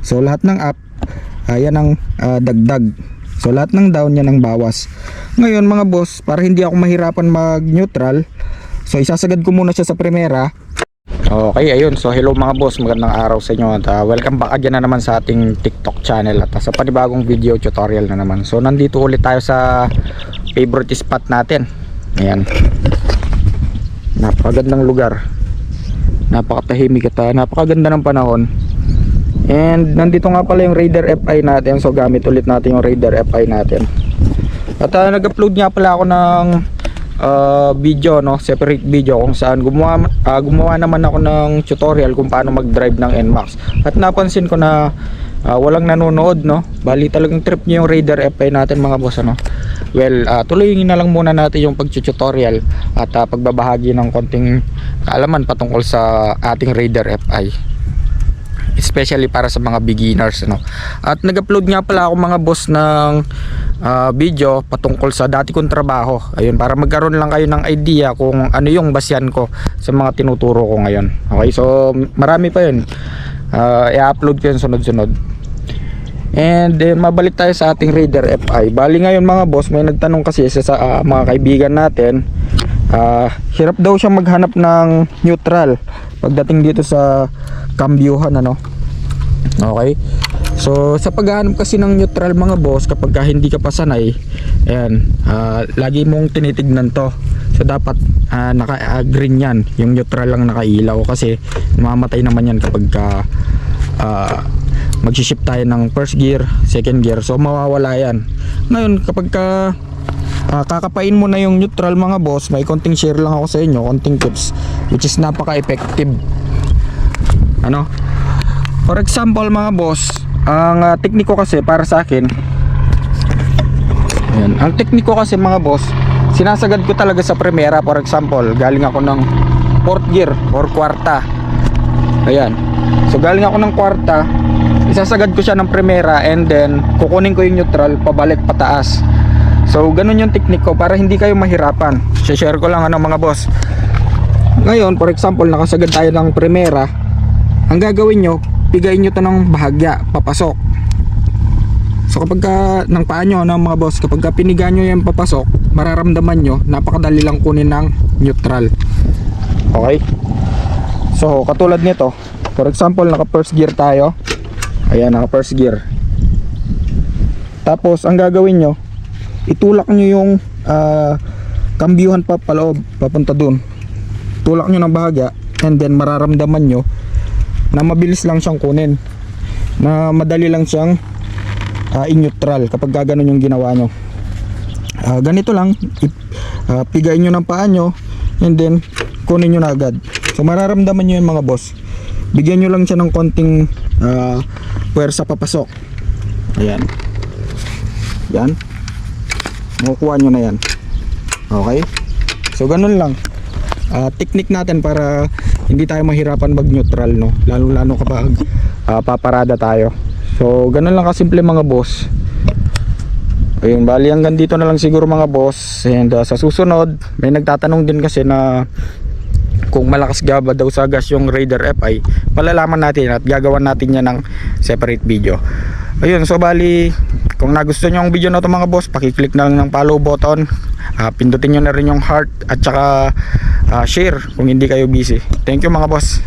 So lahat ng up, yan ang dagdag. So lahat ng down, yan ang bawas. Ngayon mga boss, para hindi ako mahirapan mag neutral, so isasagad ko muna siya sa primera. Okay, ayun. So hello mga boss, magandang araw sa inyo at welcome back again na naman sa ating TikTok channel at sa panibagong video tutorial na naman. So nandito ulit tayo sa favorite spot natin. Ayan, napakagandang lugar, napakatahimik at napakaganda ng panahon. And nandito nga pala yung Raider FI natin. So gamit ulit natin yung Raider FI natin. At nag-upload nga pala ako ng video, no, separate video kung saan gumawa naman ako ng tutorial kung paano mag-drive ng NMAX. At napansin ko na walang nanonood, no. Bali talagang trip niyo yung Raider FI natin mga boss, ano. Well, tuloyin na lang muna natin yung pag-tutorial at pagbabahagi ng konting kaalaman patungkol sa ating Raider FI, especially para sa mga beginners, no. At nag-upload nga pala ako mga boss ng video patungkol sa dati kong trabaho. Ayun, para magkaroon lang kayo ng idea kung ano yung basyan ko sa mga tinuturo ko ngayon. Okay, so marami pa yun. I-upload ko yun sunod-sunod. And then mabalik tayo sa ating Raider FI. Bali ngayon mga boss, may nagtanong kasi sa mga kaibigan natin, hirap daw siya maghanap ng neutral pagdating dito sa kambyuhan, ano. Okay, so sa paghahanap kasi ng neutral mga boss, kapag hindi ka pa sanay, ayan, lagi mong tinitignan to. So dapat naka-green yan, yung neutral lang nakailaw, kasi mamamatay naman yan kapag mag-shift tayo ng first gear, second gear, so mawawala yan. Ngayon kapag kakapain mo na yung neutral mga boss, may konting share lang ako sa inyo, konting tips which is napaka-effective, ano. For example mga boss, ang tekniko kasi para sa akin, ayan, ang tekniko kasi mga boss, sinasagad ko talaga sa primera. For example, galing ako ng fourth gear or kwarta, ayan, so galing ako ng kwarta, isasagad ko siya ng primera, and then kukunin ko yung neutral pabalik pataas. So ganun yung teknik ko para hindi kayo mahirapan. Share ko lang, ano mga boss. Ngayon for example, nakasagad tayo ng primera, ang gagawin nyo, pigain nyo to ng bahagya papasok. So kapag ng paa nyo, ng mga boss, kapag piniga nyo yung papasok, mararamdaman nyo napakadali lang kunin ng neutral. Okay, so katulad nito, for example naka first gear tayo, ayan, naka first gear. Tapos ang gagawin nyo, itulak nyo yung kambyuhan pa paloob, papunta dun, tulak nyo ng bahagya, and then mararamdaman nyo na mabilis lang siyang kunin, na madali lang siyang in-neutral kapag gano'n yung ginawa nyo. Ganito lang, pigain nyo ng paa nyo, and then kunin nyo na agad. So mararamdaman nyo yung mga boss, bigyan nyo lang siya ng konting puwersa papasok. Ayan, yan, makukuha nyo na yan. Okay, so ganun lang technique natin para hindi tayo mahirapan mag neutral, no, lalo kapag paparada tayo. So ganun lang kasimple mga boss. Ayun, bali hanggang dito na lang siguro mga boss. And sa susunod, may nagtatanong din kasi na kung malakas ba daw sa gas yung Raider FI, palalaman natin at gagawan natin yan ng separate video. Ayun, so bali kung nagustuhan nyo ang video na ito mga boss, pakiclick na lang ng follow button, pindutin nyo na rin yung heart at saka share kung hindi kayo busy. Thank you mga boss.